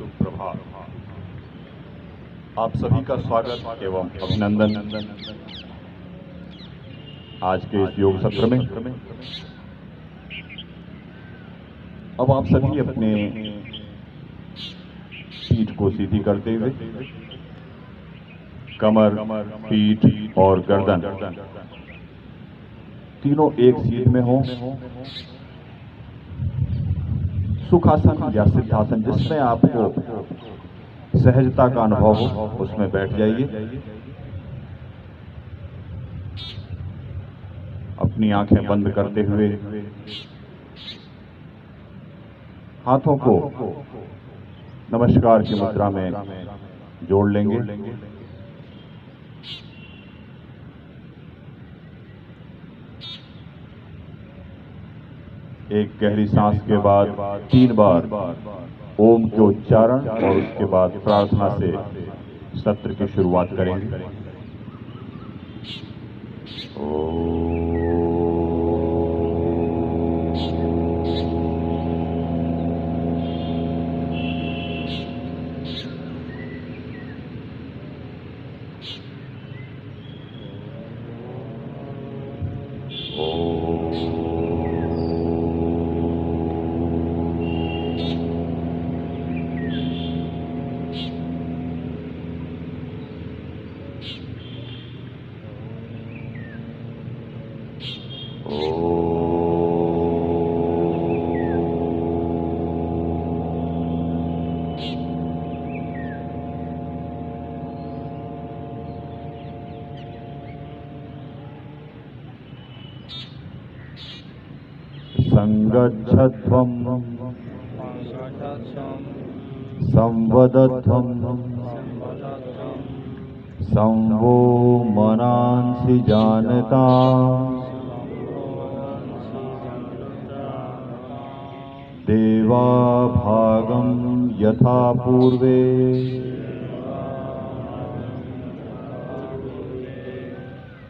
सुप्रभात। आप सभी का स्वागत एवं अभिनंदन आज के इस योग सत्र में। अब आप सभी अपने पीठ को सीधी करते हुए कमर, पीठ और गर्दन तीनों एक सीट में हो। सुखासन या सिद्धासन, जिसमें आपको सहजता का अनुभव हो, उसमें बैठ जाइए। अपनी आंखें बंद करते हुए हाथों को नमस्कार की मुद्रा में जोड़ लेंगे। एक गहरी सांस के बाद 3 बार ओम के उच्चारण और उसके बाद प्रार्थना से सत्र की शुरुआत करेंगे। संगच्छध्वं संवदध्वं संवो मनांसि जानता देवा भागं यथा पूर्वे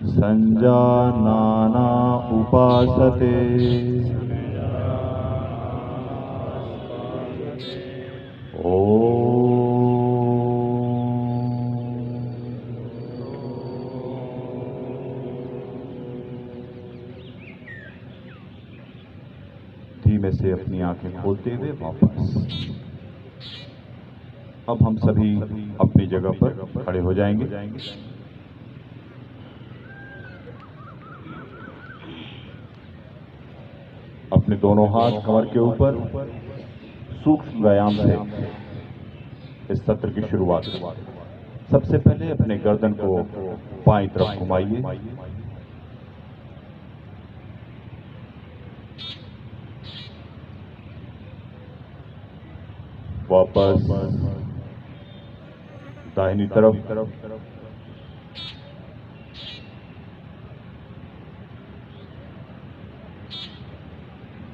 संजानाना उपासते। धीमे से अपनी आंखें खोलते हुए वापस। अब हम सभी अपनी जगह पर खड़े हो जाएंगे। अपने दोनों हाथ कमर के ऊपर सूक्ष्म व्यायाम से इस सत्र की शुरुआत। सबसे पहले अपने गर्दन को बाईं तरफ घुमाइए। वापस दाहिनी तरफ।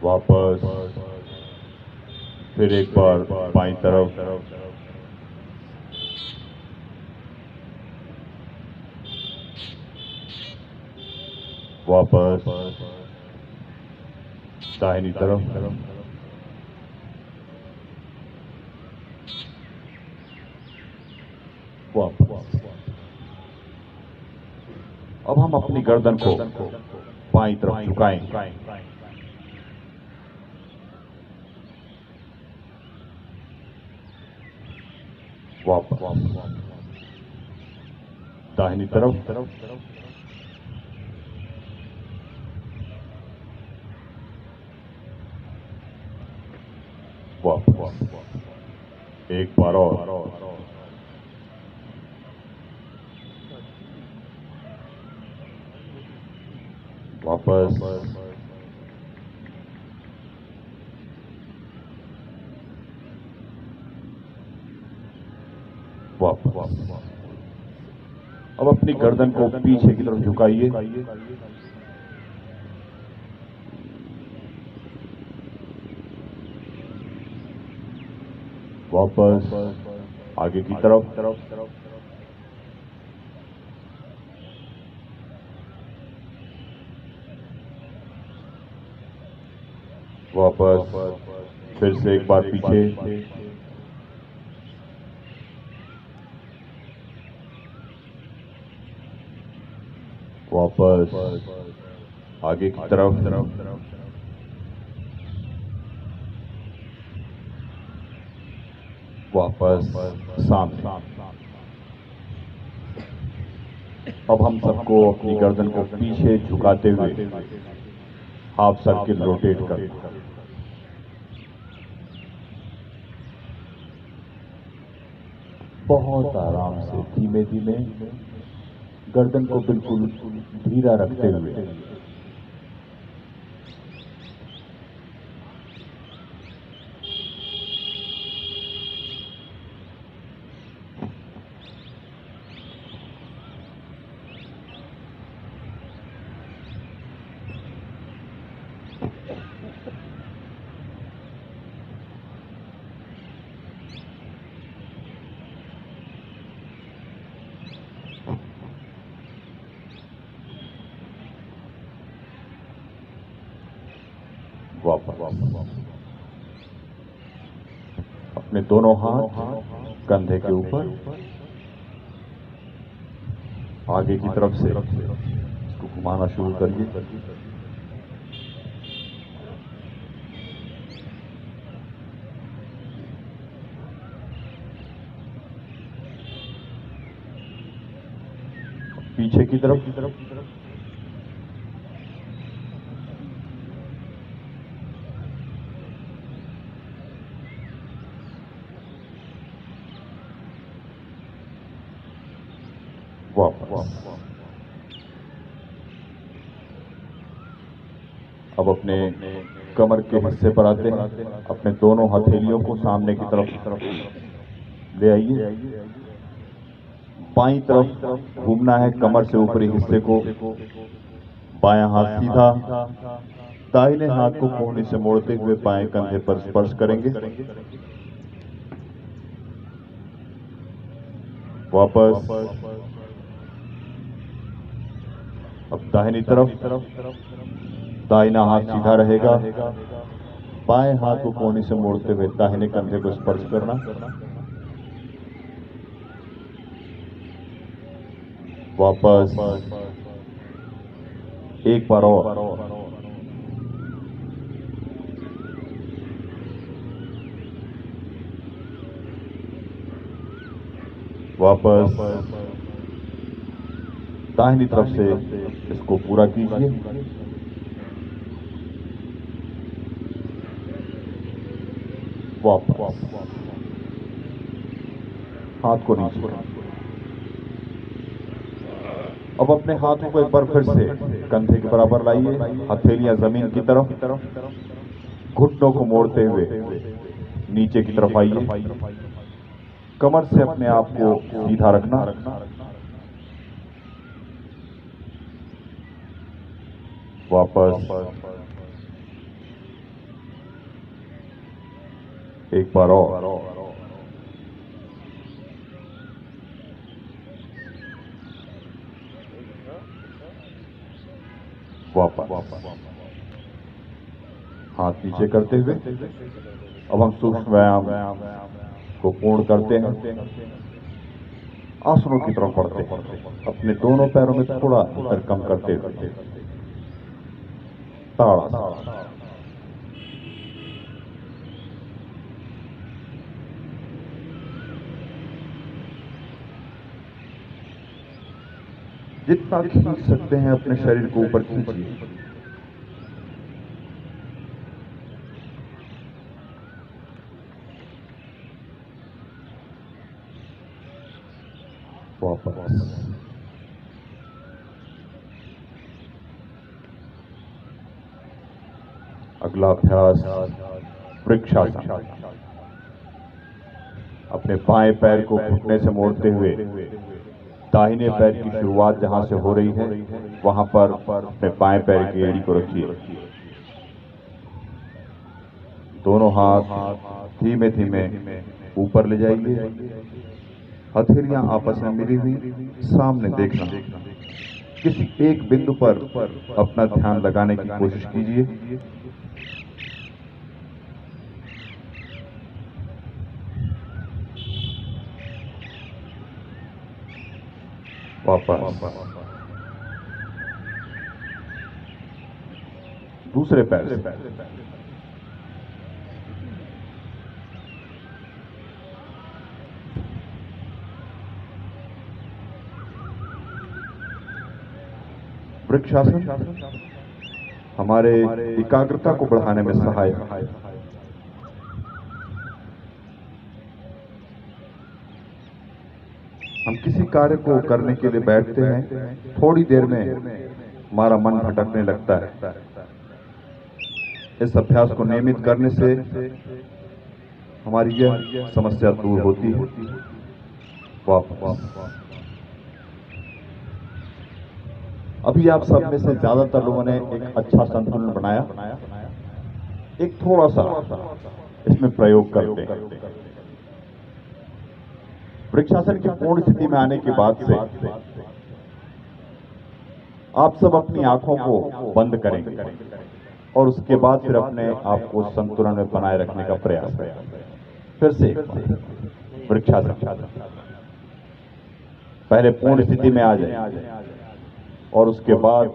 वापस फिर एक बार बाईं तरफ। वापस दाहिनी तरफ। वापस। अब हम अपनी गर्दन को बाईं तरफ झुकाएंगे। वापस दाहिनी तरफ। वापस एक बार और। वापस वापस। अब अपनी गर्दन को पीछे की तरफ झुकाइए। वापस आगे की तरफ। वापस फिर से एक बार पीछे। वापस आगे की तरफ, वापस सामने। अब हम सबको अपनी गर्दन को पीछे झुकाते हुए हाफ सर्किल रोटेट कर बहुत आराम से धीमे धीमे गर्दन को बिल्कुल धीरा रखते हुए वापस अपने दोनों हाथ कंधे के ऊपर आगे की तरफ से इसको घुमाना शुरू करिए। पीछे की तरफ वापस। अब अपने कमर के हिस्से पर आते हैं। अपने दोनों हथेलियों को सामने की तरफ ले आइए। बाईं तरफ घूमना है कमर से ऊपरी हिस्से को। बायां हाथ सीधा, दाहिने हाथ को कोहनी से मोड़ते हुए बाएं कंधे पर स्पर्श करेंगे। वापस। अब दाहिनी तरफ, दाहिना हाथ सीधा रहेगा, बाएं हाथ को कोहनी से मोड़ते हुए दाहिने कंधे को स्पर्श करना। वापस एक बार और। वापस दाहिनी तरफ से इसको पूरा कीजिए। वापस हाथ को नीचे। अब अपने हाथों को एक बार फिर से कंधे के बराबर लाइए, हथेलियां जमीन की तरफ, घुटनों को मोड़ते हुए नीचे की तरफ आइए। कमर से अपने आप को सीधा रखना। वापस एक बार और। वापस हाथ नीचे करते हुए अब हम सूक्ष्म व्यायाम को पूर्ण करते हैं। आसनों की तरफ बढ़ते हैं। अपने दोनों पैरों में थोड़ा अंतर कम करते हुए ताड़ासन। जितना खींच सकते हैं अपने शरीर को ऊपर खींचिए। वापस अगला अभ्यास वृक्षासन। अपने बाएं पैर को घुटने से मोड़ते हुए दाहिने पैर की शुरुआत जहां से हो रही है वहां पर अपने बाएं पैर की एड़ी को रखिए। दोनों हाथ धीमे धीमे ऊपर ले जाइए। हथेलियां आपस में मिली हुई, सामने देखना। किसी एक बिंदु पर अपना ध्यान लगाने की कोशिश कीजिए। वापस दूसरे पैर से वृक्षासन हमारे एकाग्रता को बढ़ाने में सहायक है। हम किसी कार्य को करने के लिए बैठते हैं, थोड़ी देर में हमारा मन भटकने लगता है। इस अभ्यास को नियमित करने से हमारी यह समस्या दूर होती है। वापस अभी आप सब में से ज्यादातर लोगों ने एक अच्छा संतुलन बनाया, एक थोड़ा सा इसमें प्रयोग करते हैं। वृक्षासन की पूर्ण स्थिति में आने के बाद से आप सब अपनी आंखों को बंद करेंगे और उसके बाद फिर अपने आप को संतुलन में बनाए रखने का प्रयास करें। फिर से वृक्षासन, पहले पूर्ण स्थिति में आ जाए और उसके बाद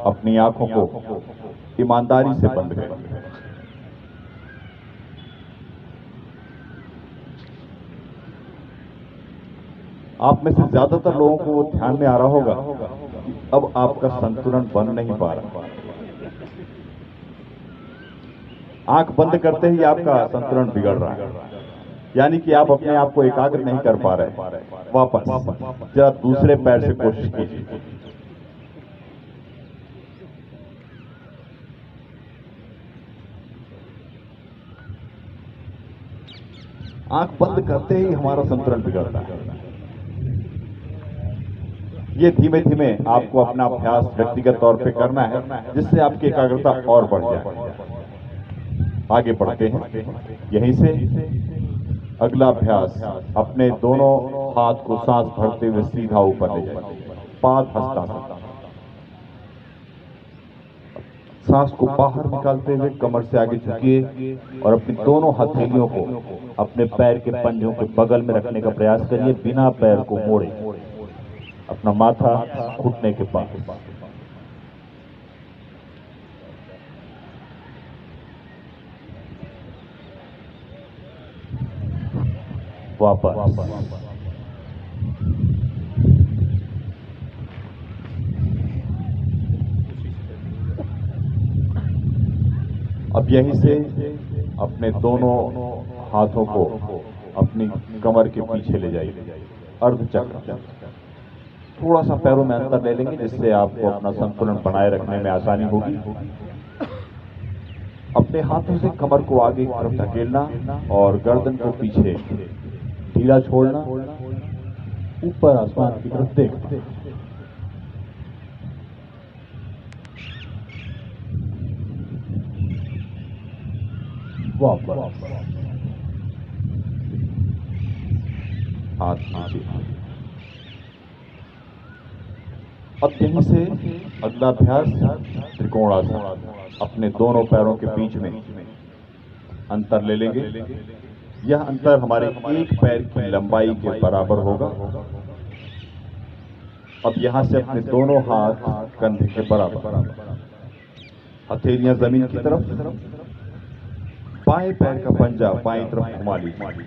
अपनी आंखों को ईमानदारी से बंद करें। आप में से ज्यादातर लोगों को ध्यान में आ रहा होगा कि अब आपका संतुलन बन नहीं पा रहा। आंख बंद करते ही आपका संतुलन बिगड़ रहा है, यानी कि आप अपने आप को एकाग्र नहीं कर पा रहे। वापस जरा दूसरे पैर से कोशिश कीजिए। आंख बंद करते ही हमारा संतुलन बिगड़ता है। ये धीमे धीमे आपको अपना अभ्यास व्यक्तिगत तौर पे करना है, जिससे आपकी एकाग्रता और बढ़ जाए। आगे बढ़ते हैं। यहीं से अगला अभ्यास, अपने दोनों हाथ को सांस भरते हुए सीधा ऊपर ले जाए, पाद हस्तासन। सांस को बाहर निकालते हुए कमर से आगे झुकिए और अपनी दोनों हथेलियों को अपने पैर के पंजों के बगल में रखने का प्रयास करिए, बिना पैर को मोड़े। अपना माथा घुटने के पास। वापस अब यहीं से अपने दोनों हाथों को अपनी कमर के पीछे ले जाइए, अर्धचक्र। थोड़ा सा पैरों में अंतर ले लेंगे, जिससे आपको अपना संतुलन बनाए रखने में आसानी होगी। अपने हाथों से कमर को आगे की तरफ धकेलना और गर्दन को पीछे ढीला छोड़ना, ऊपर आसमान की तरफ देखना। वापस हाथ नीचे। अब यहीं से अगला अभ्यास त्रिकोणासन। अपने दोनों पैरों के बीच में अंतर ले लेंगे। यह अंतर हमारे एक पैर की लंबाई के बराबर होगा। अब यहां से अपने दोनों हाथ कंधे के बराबर, हथेलियां जमीन की तरफ, बाएं पैर का पंजा बाएं तरफ घुमा लीजिए।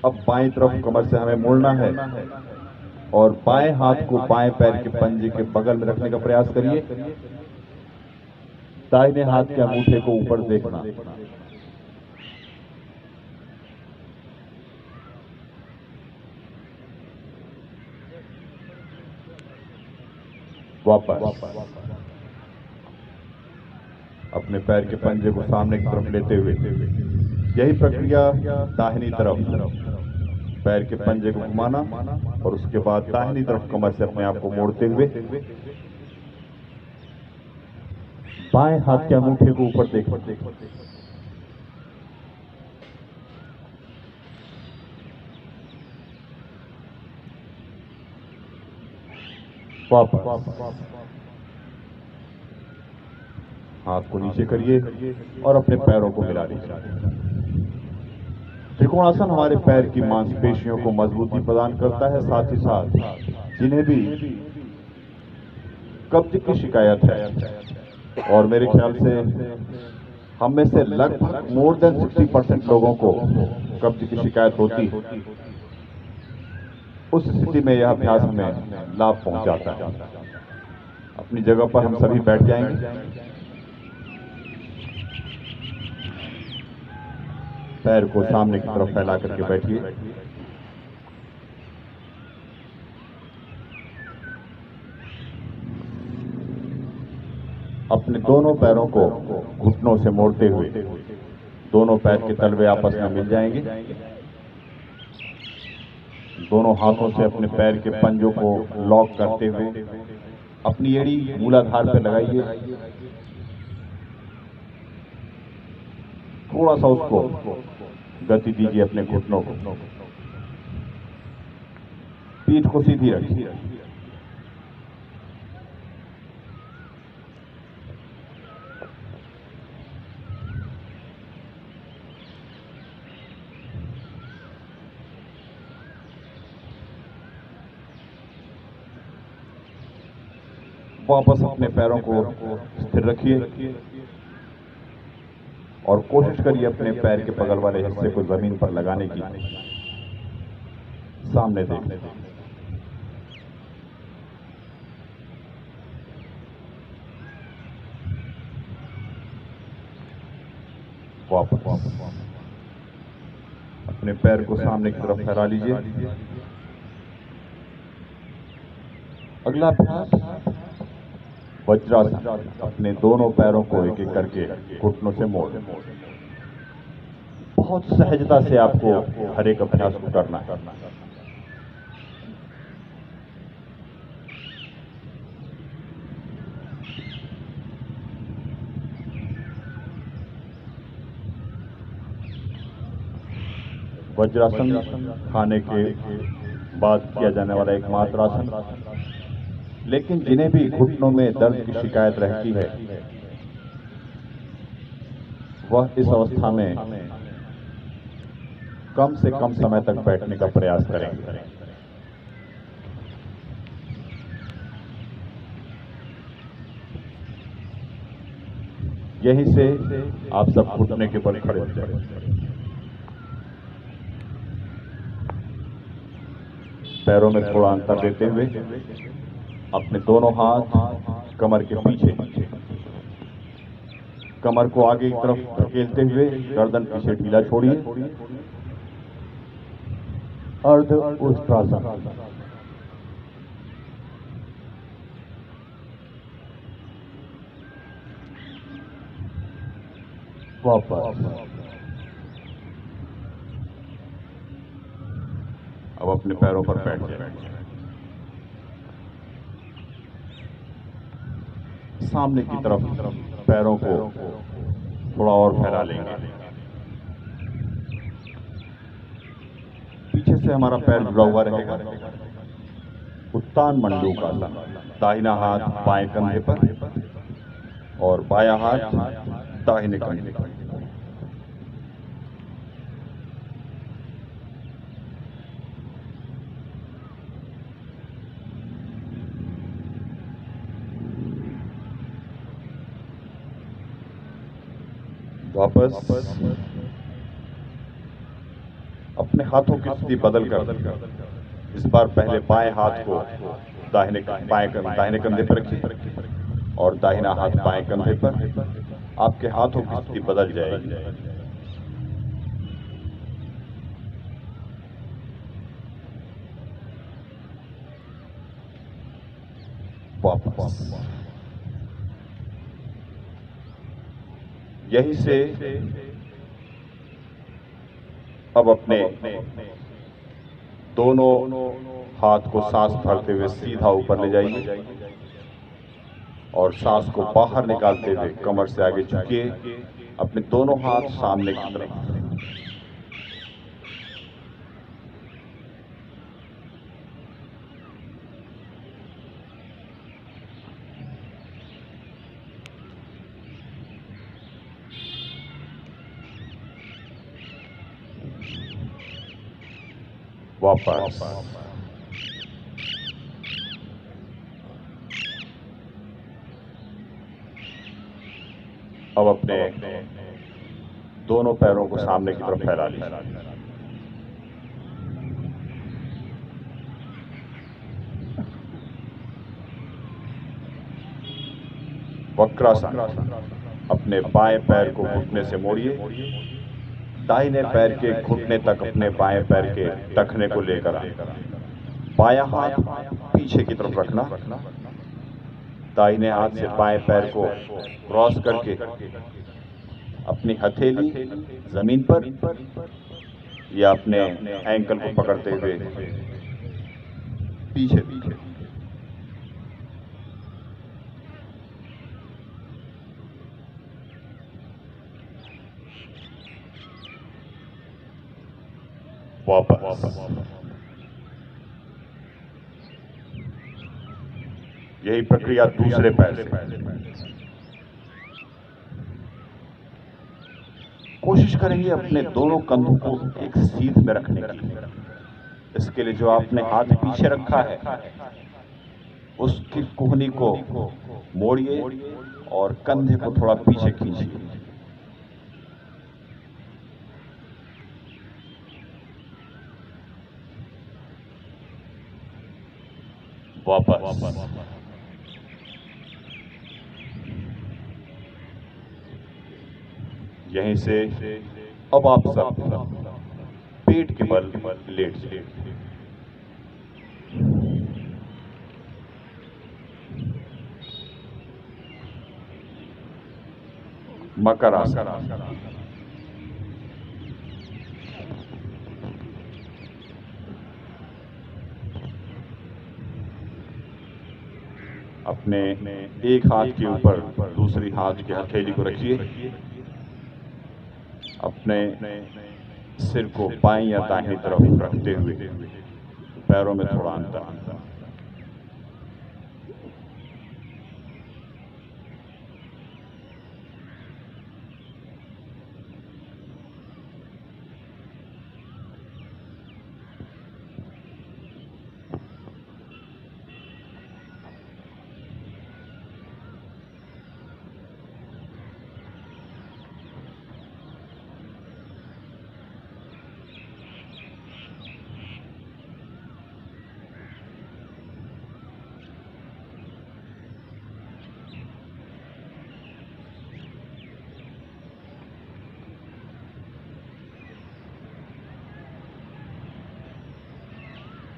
अब बाएं तरफ कमर से हमें मुड़ना है और बाएं हाथ को बाएं पैर के पंजे के बगल में रखने का प्रयास करिए। दाहिने हाथ के अंगूठे को ऊपर देखना। वापस अपने पैर के पंजे को सामने की तरफ लेते हुए यही प्रक्रिया दाहिनी तरफ पैर के पंजे को घुमाना और उसके बाद दाहिनी तरफ कमर से अपने आप को मोड़ते हुए बाएं हाथ के अंगूठे को ऊपर देखना। वापस हाथ को नीचे करिए और अपने पैरों को मिला लीजिए। त्रिकोणासन हमारे पैर की मांसपेशियों को मजबूती प्रदान करता है, साथ ही साथ जिन्हें भी कब्ज की शिकायत है और मेरे ख्याल से हम में से लगभग मोर देन 60% लोगों को कब्ज की शिकायत होती है। उस स्थिति में यह अभ्यास हमें लाभ पहुंचाता है। अपनी जगह पर हम सभी बैठ जाएंगे। पैर को सामने की तरफ फैला करके बैठिए। अपने दोनों पैरों को घुटनों से मोड़ते हुए दोनों पैर के तलवे आपस में मिल जाएंगे। दोनों हाथों से अपने पैर के पंजों को लॉक करते हुए अपनी एड़ी मूलाधार पर लगाइए। थोड़ा सा उसको गति दीजिए अपने घुटनों को। पीठ को सीधी रखिए। वापस अपने पैरों को स्थिर रखिए और कोशिश करिए अपने पैर के बगल वाले हिस्से को जमीन पर लगाने की। सामने देखने दें। वापस अपने पैर को सामने की तरफ फैला लीजिए। अगला अभ्यास वज्रासन। अपने दोनों पैरों को एक एक करके घुटनों से मोड़। बहुत सहजता से आपको हर एक अभ्यास को करना है। वज्रासन खाने के बाद किया जाने वाला एक मात्र आसन, लेकिन जिन्हें भी घुटनों में दर्द की शिकायत रहती है वह इस अवस्था में कम से कम समय तक बैठने का प्रयास करेंगे। यहीं से आप सब घुटने के बल खड़े हो जाएंगे। पैरों में थोड़ा अंतर देते हुए अपने दोनों हाथ कमर के पीछे, कमर को आगे की तरफ धकेलते हुए गर्दन पीछे ढीला छोड़िए। अर्ध उष्ट्रासन। वापस। अब अपने पैरों पर बैठ जाए। सामने की तरफ पैरों को थोड़ा और फैला लेंगे। पीछे से हमारा पैर जुड़ा हुआ रहेगा। उत्तान मंडूकासन। दाहिना हाथ बाएं कंधे पर और बायां हाथ दाहिने कंधे पर। वापस अपने हाथों की स्थिति बदल कर इस बार पहले बाएं हाथ को दाहिने कंधे पर रखिए और दाहिना हाथ बाएं कंधे पर। आपके हाथों की स्थिति बदल जाएगी। वापस यहीं से अब अपने दोनों हाथ को सांस भरते हुए सीधा ऊपर ले जाइए और सांस को बाहर निकालते हुए कमर से आगे झुकिए। अपने दोनों हाथ सामने की तरफ। वापस अब अपने दोनों पैरों को सामने की तरफ फैला लीजिए। वक्रासन। अपने बाएं पैर को घुटने से मोड़िए। दाहिने पैर के घुटने तक अपने बाएं पैर के टखने को लेकर आए। बायां हाथ पीछे की तरफ रखना। दाहिने हाथ से बाएं पैर को क्रॉस करके अपनी हथेली जमीन पर या अपने एंकल को पकड़ते हुए पीछे पीछे वापस। यही प्रक्रिया दूसरे पैर से। कोशिश करेंगे अपने दोनों कंधों को एक सीध में रखने की। इसके लिए जो आपने हाथ पीछे रखा है उसकी कोहनी को मोड़िए और कंधे को थोड़ा पीछे खींचिए। वापस। यहीं से अब आप सब पेट के बल लेट जाइए। मकरासन। अपने एक हाथ के ऊपर दूसरी हाथ की हथेली को रखिए। अपने सिर को बाईं या दाहिनी तरफ रखते हुए पैरों में थोड़ा अंतर।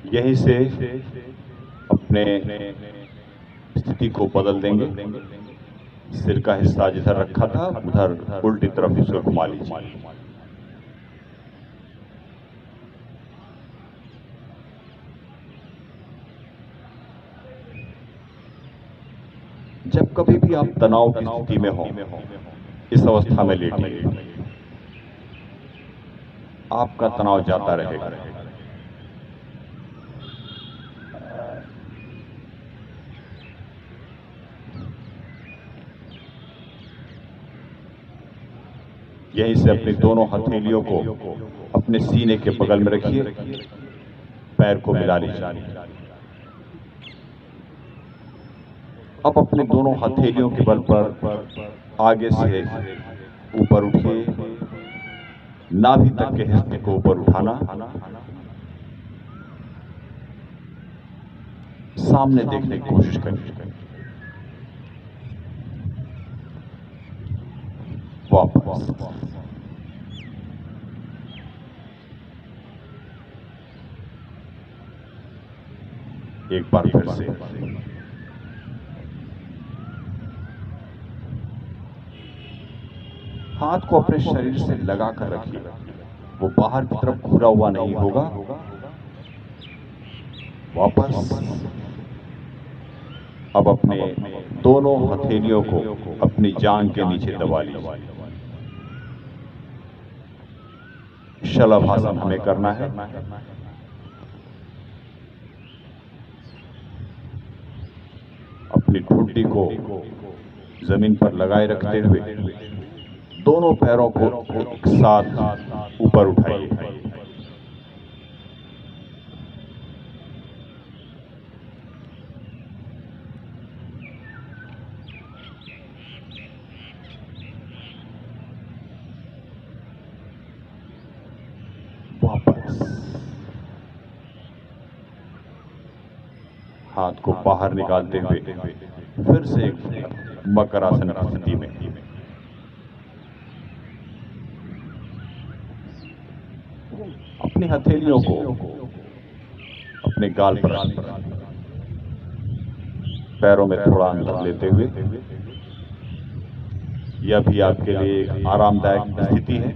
यहीं से अपने स्थिति को बदल देंगे। सिर का हिस्सा जिधर रखा था उधर उल्टी तरफ उसको घुमा लीजिए। जब कभी भी आप तनाव की स्थिति में हो इस अवस्था में लेटिए। आपका तनाव जाता रहेगा। यहीं से अपनी दोनों हथेलियों को अपने सीने के बगल में रखिए। पैर को मिला लीजिए। अब अपने दोनों हथेलियों के बल पर आगे से ऊपर उठिए। नाभि तक के हिस्से को ऊपर उठाना। सामने देखने की कोशिश करिए। वापस। एक बार फिर से हाथ को अपने शरीर से लगा कर रखिए। वो बाहर की तरफ घुरा हुआ नहीं होगा। वापस। अब अपने दोनों हथेलियों को अपनी जांघ के नीचे दबा लीजिए। शलभासन हमें करना है। अपनी ठुड्डी को जमीन पर लगाए रखते हुए दोनों पैरों को एक साथ ऊपर उठाइए। हाथ को बाहर निकालते हुए फिर से एक मकरासन की स्थिति में। अपनी हथेलियों को अपने गाल पर पैरों में थोड़ा अंतर लेते हुए, यह भी आपके लिए एक आरामदायक स्थिति है।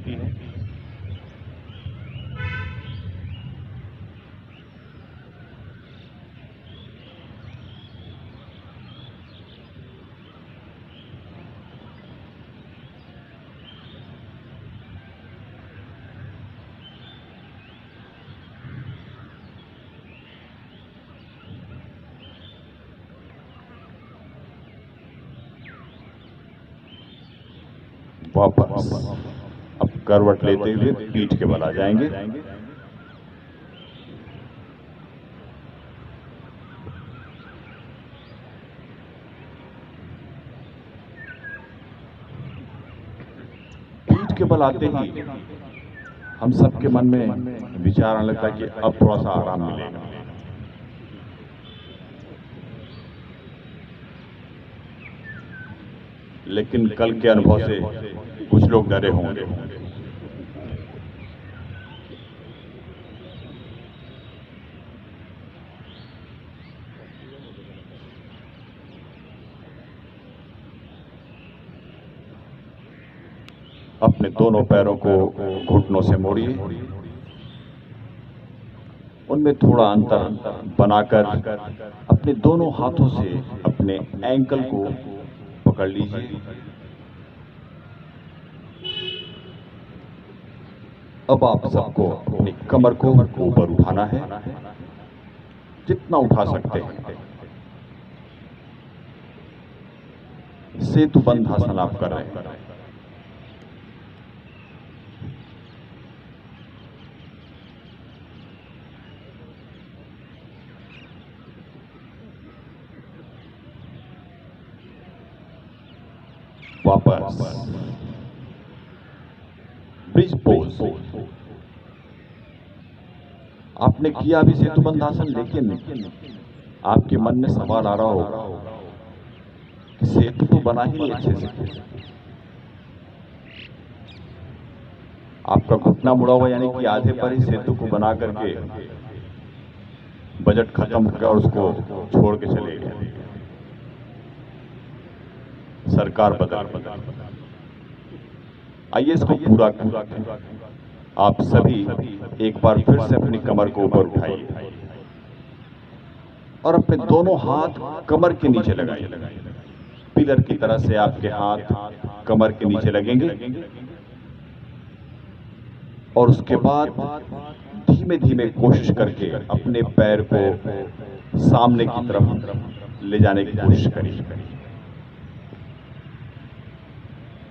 वापस अब करवट लेते हुए पीठ के बल आ जाएंगे। पीठ के बल आते ही हम सबके मन में विचार आने लगता है कि अब थोड़ा सा आराम मिलेगा। लेकिन कल के अनुभव से कुछ लोग डरे होंगे। अपने दोनों पैरों को घुटनों से मोड़िए, उनमें थोड़ा अंतर बनाकर अपने दोनों हाथों से अपने एंकल को पकड़ लीजिए। अब आप सबको अपनी कमर को ऊपर उठाना है, जितना उठा सकते हैं। सेतुबंध आसन आप कर रहे हैं। वापस ब्रिज पोज। आपने किया अभी सेतुबंध आसन, लेकिन आपके मन में सवाल आ रहा होगा कि सेतु तो बना ही नहीं अच्छे से। आपका घुटना मुड़ा हुआ, यानी कि आधे पर ही सेतु को बना करके बजट खत्म हो गया और उसको छोड़ के चले गए। सरकार बदल। आइए इसको पूरा आप सभी एक बार फिर से अपनी कमर को ऊपर उठाइए और अपने दोनों हाथ कमर के नीचे लगाइए। पिलर की तरह से आपके हाथ कमर के नीचे लगेंगे और उसके बाद धीमे धीमे कोशिश करके अपने पैर को सामने की तरफ ले जाने की कोशिश करिए।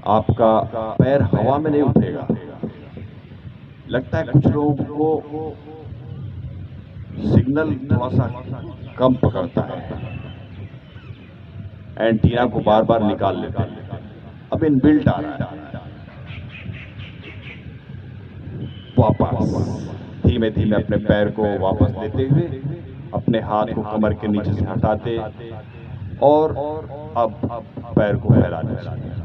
आपका पैर हवा में नहीं उठेगा। लगता है कुछ लोगों को सिग्नल थोड़ा सा कम पकड़ता है, एंटीना को बार बार निकाल लेते हैं। अब इनबिल्ट आ रहा है। वापस धीमे धीमे अपने पैर को वापस लेते हुए अपने हाथ को कमर के नीचे से हटाते और अब पैर को फैला दीजिए।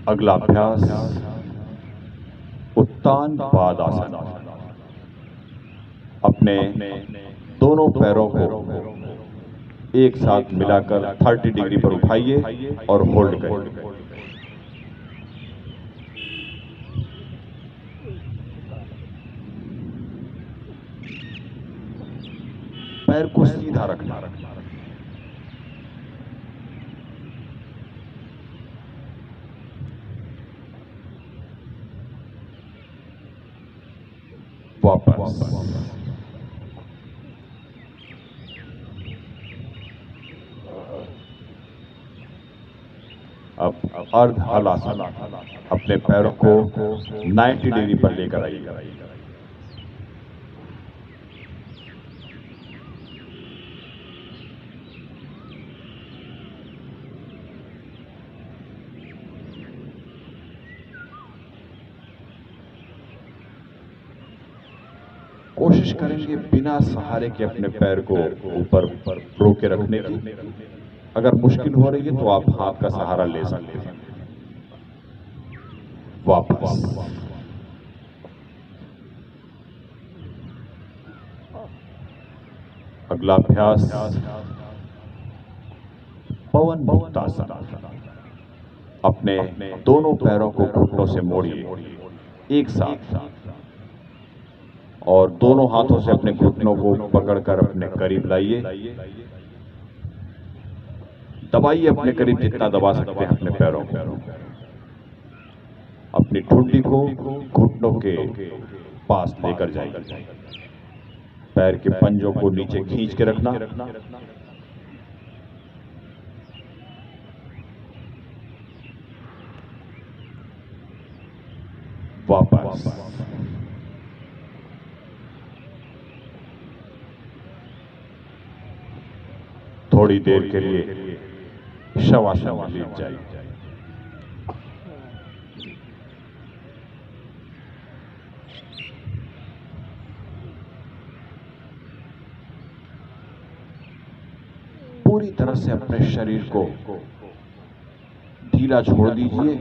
अगला अभ्यास उत्तान पादासन। अपने दोनों पैरों को एक साथ मिलाकर 30 डिग्री पर उठाइए और होल्ड करिए। पैर को सीधा रखना। वापस अब अर्ध हलासन। अपने पैरों को 90 डिग्री पर लेकर आइए। कोशिश करेंगे बिना सहारे के अपने पैर को ऊपर रोके रखने की। अगर मुश्किल हो रही है तो आप हाथ का सहारा ले सकते हैं। वापस। अगला अभ्यास पवन मुक्तासन। अपने दोनों पैरों को घुटनों से मोड़िए एक साथ और दोनों हाथों से अपने घुटनों को पकड़कर अपने करीब लाइए। दबाइए अपने करीब जितना दबा सकते हैं अपने पैरों को। अपनी ठुड्डी को घुटनों के पास लेकर जाइए। पैर के पंजों को नीचे खींच के रखना। वापस। थोड़ी देर के लिए शवासन में लेट जाइए। पूरी तरह से अपने शरीर को ढीला छोड़ दीजिए।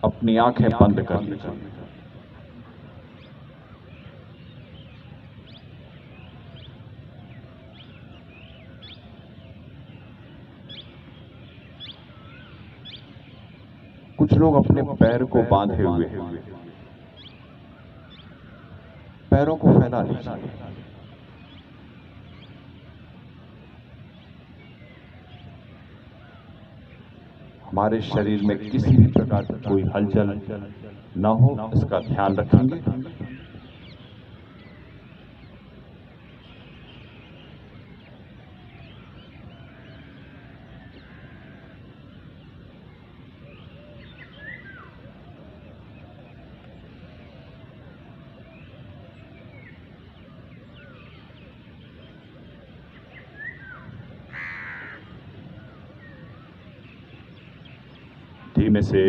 अपनी आंखें बंद कर लीजिए। कुछ लोग अपने पैर को बांधे हुए हैं। पैरों को फैला लीजिए। हमारे शरीर में किसी भी प्रकार की कोई हलचल न हो, इसका ध्यान रखेंगे। धीमे से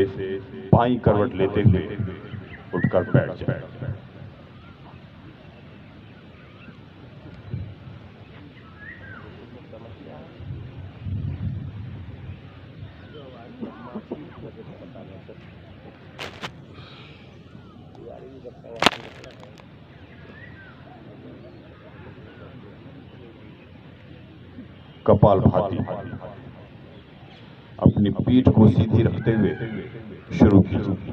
बाईं करवट लेते हुए उठकर बैठ जाए। कपालभाति। अपनी पीठ को सीधी रखते हुए शुरू कीजिए।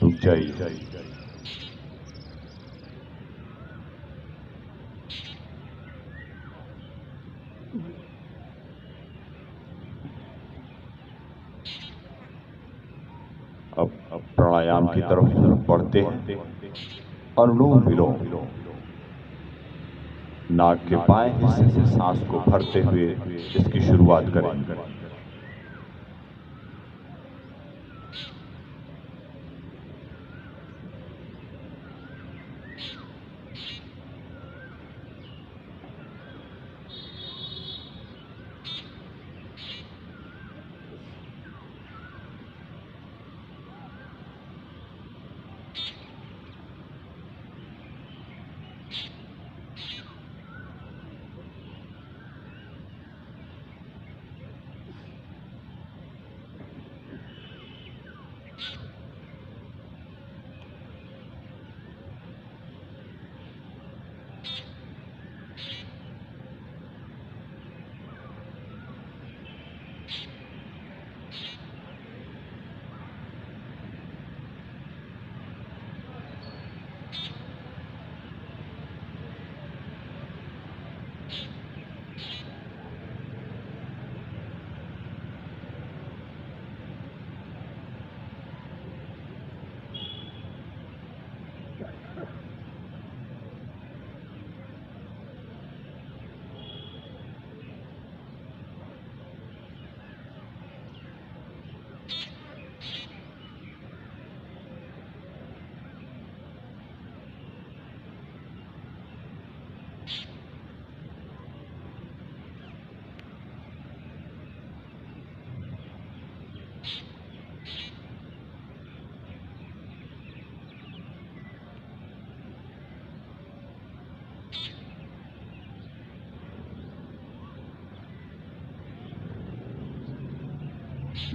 रुक जाइए। अब प्राणायाम की तरफ बढ़ते हैं। अनुलोम विलोम। नाक के बाएं हिस्से से सांस को भरते हुए इसकी शुरुआत करें।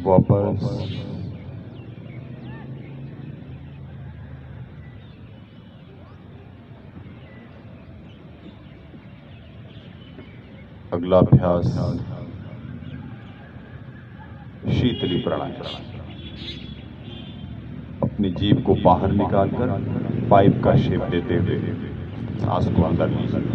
वापस अगला अभ्यास शीतली प्राणायाम। अपनी जीभ को बाहर निकालकर पाइप का शेप देते हुए सांस को अंदर लीजिए।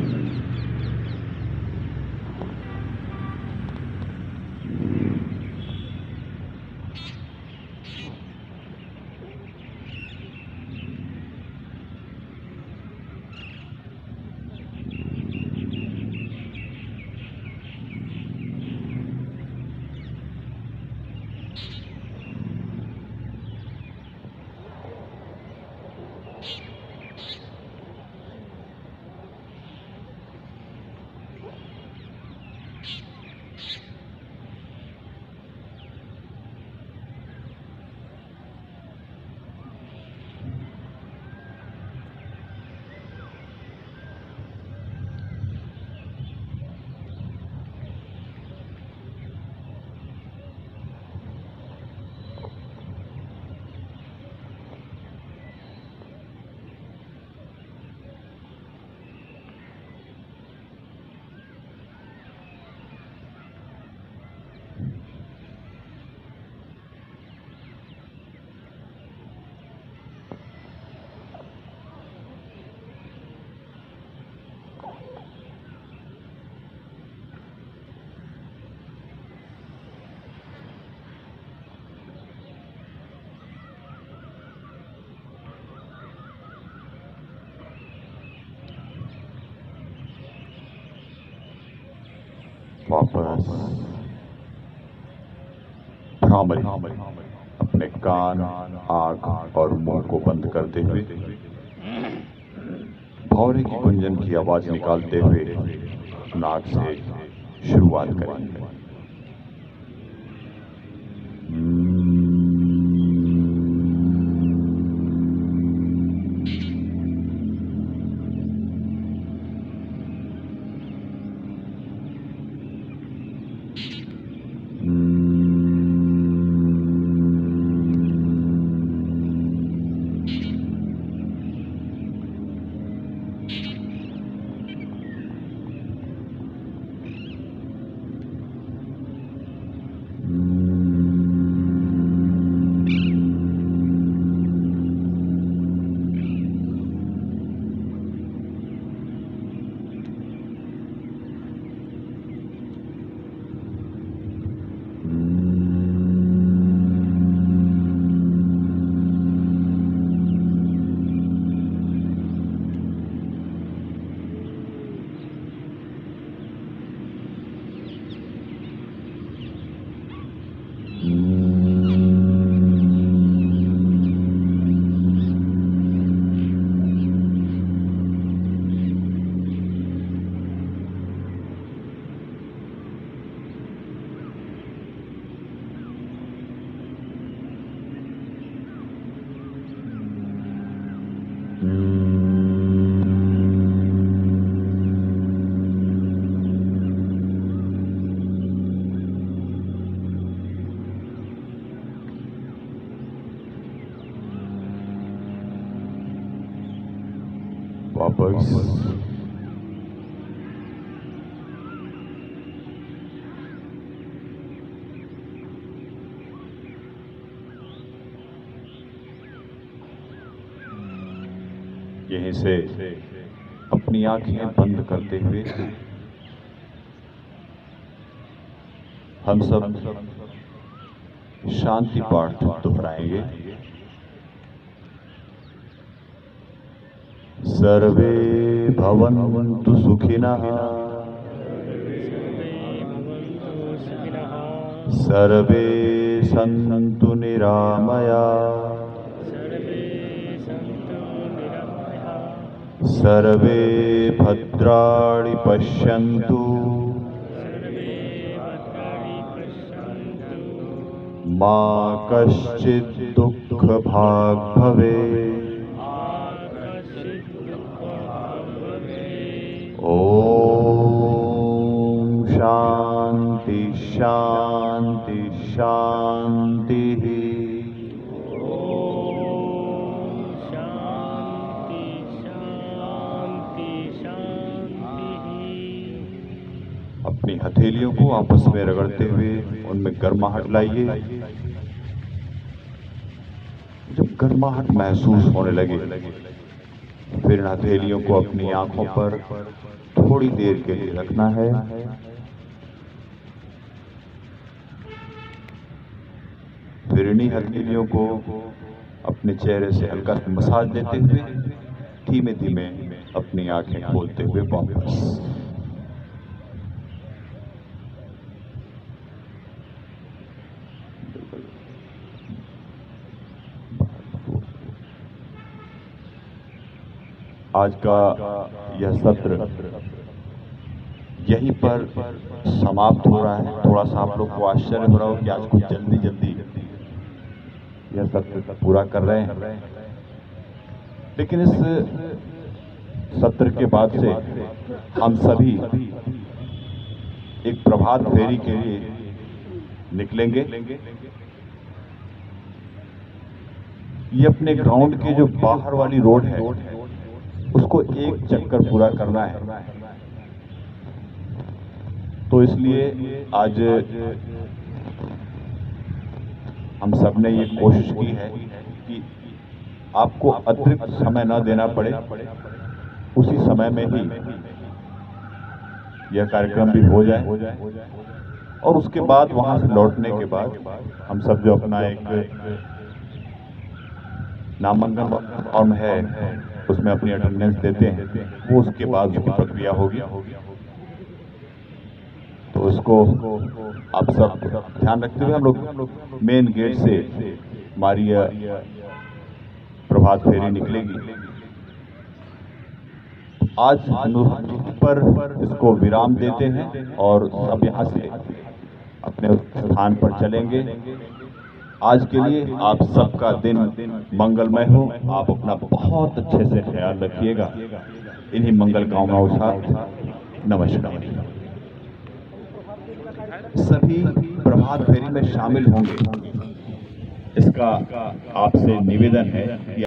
वापस भ्रामरी अपने कान, आंख और मुंह को बंद करते हुए भौरे की गुंजन की आवाज निकालते हुए नाक से शुरुआत करेंगे। वापस यहीं से अपनी आंखें बंद करते हुए हम सब शांति पाठ दोहराएंगे। सर्वे भवन्तु सुखिनः, सर्वे सन्तु निरामयाः, सर्वे भद्राणि पश्यन्तु मा कश्चित् दुःखभाग् भवेत्। ओम शांति शांति शांति। अपनी हथेलियों को आपस में रगड़ते हुए उनमें गर्माहट लाइए। जब गर्माहट महसूस होने लगे फिर इन हथेलियों को अपनी आंखों पर थोड़ी देर के लिए रखना है। फिर इन्हीं हथेलियों को अपने चेहरे से हल्का सा मसाज देते हुए धीमे धीमे अपनी आंखें खोलते हुए वापस। आज का यह सत्र यहीं पर समाप्त हो रहा है। थोड़ा सा आप लोग को आश्चर्य हो रहा हो कि आज कुछ जल्दी जल्दी यह सत्र पूरा कर रहे हैं, लेकिन इस सत्र के बाद से हम सभी एक प्रभात फेरी के लिए निकलेंगे। ये अपने ग्राउंड के जो बाहर वाली रोड है उसको एक चक्कर पूरा करना है। तो इसलिए आज हम सबने ये कोशिश की है कि आपको अतिरिक्त समय न देना पड़े, उसी समय में ही यह कार्यक्रम भी हो जाए और उसके बाद वहां से लौटने के बाद हम सब जो अपना एक नामांकन फॉर्म है उसमें अपनी अटेंडेंस देते हैं, वो उसके बाद उसकी प्रक्रिया होगी। तो उसको आप सब ध्यान रखते हुए हम लोग मेन गेट से हमारी प्रभात फेरी निकलेगी। आज हम पर इसको विराम देते हैं और सब यहाँ से अपने स्थान पर चलेंगे। आज के लिए आप सबका दिन मंगलमय हो। आप अपना बहुत अच्छे से ख्याल रखिएगा। इन्हीं मंगल कामनाओं के साथ नमस्कार। सभी प्रभात फेरी में शामिल होंगे, इसका आपसे निवेदन है कि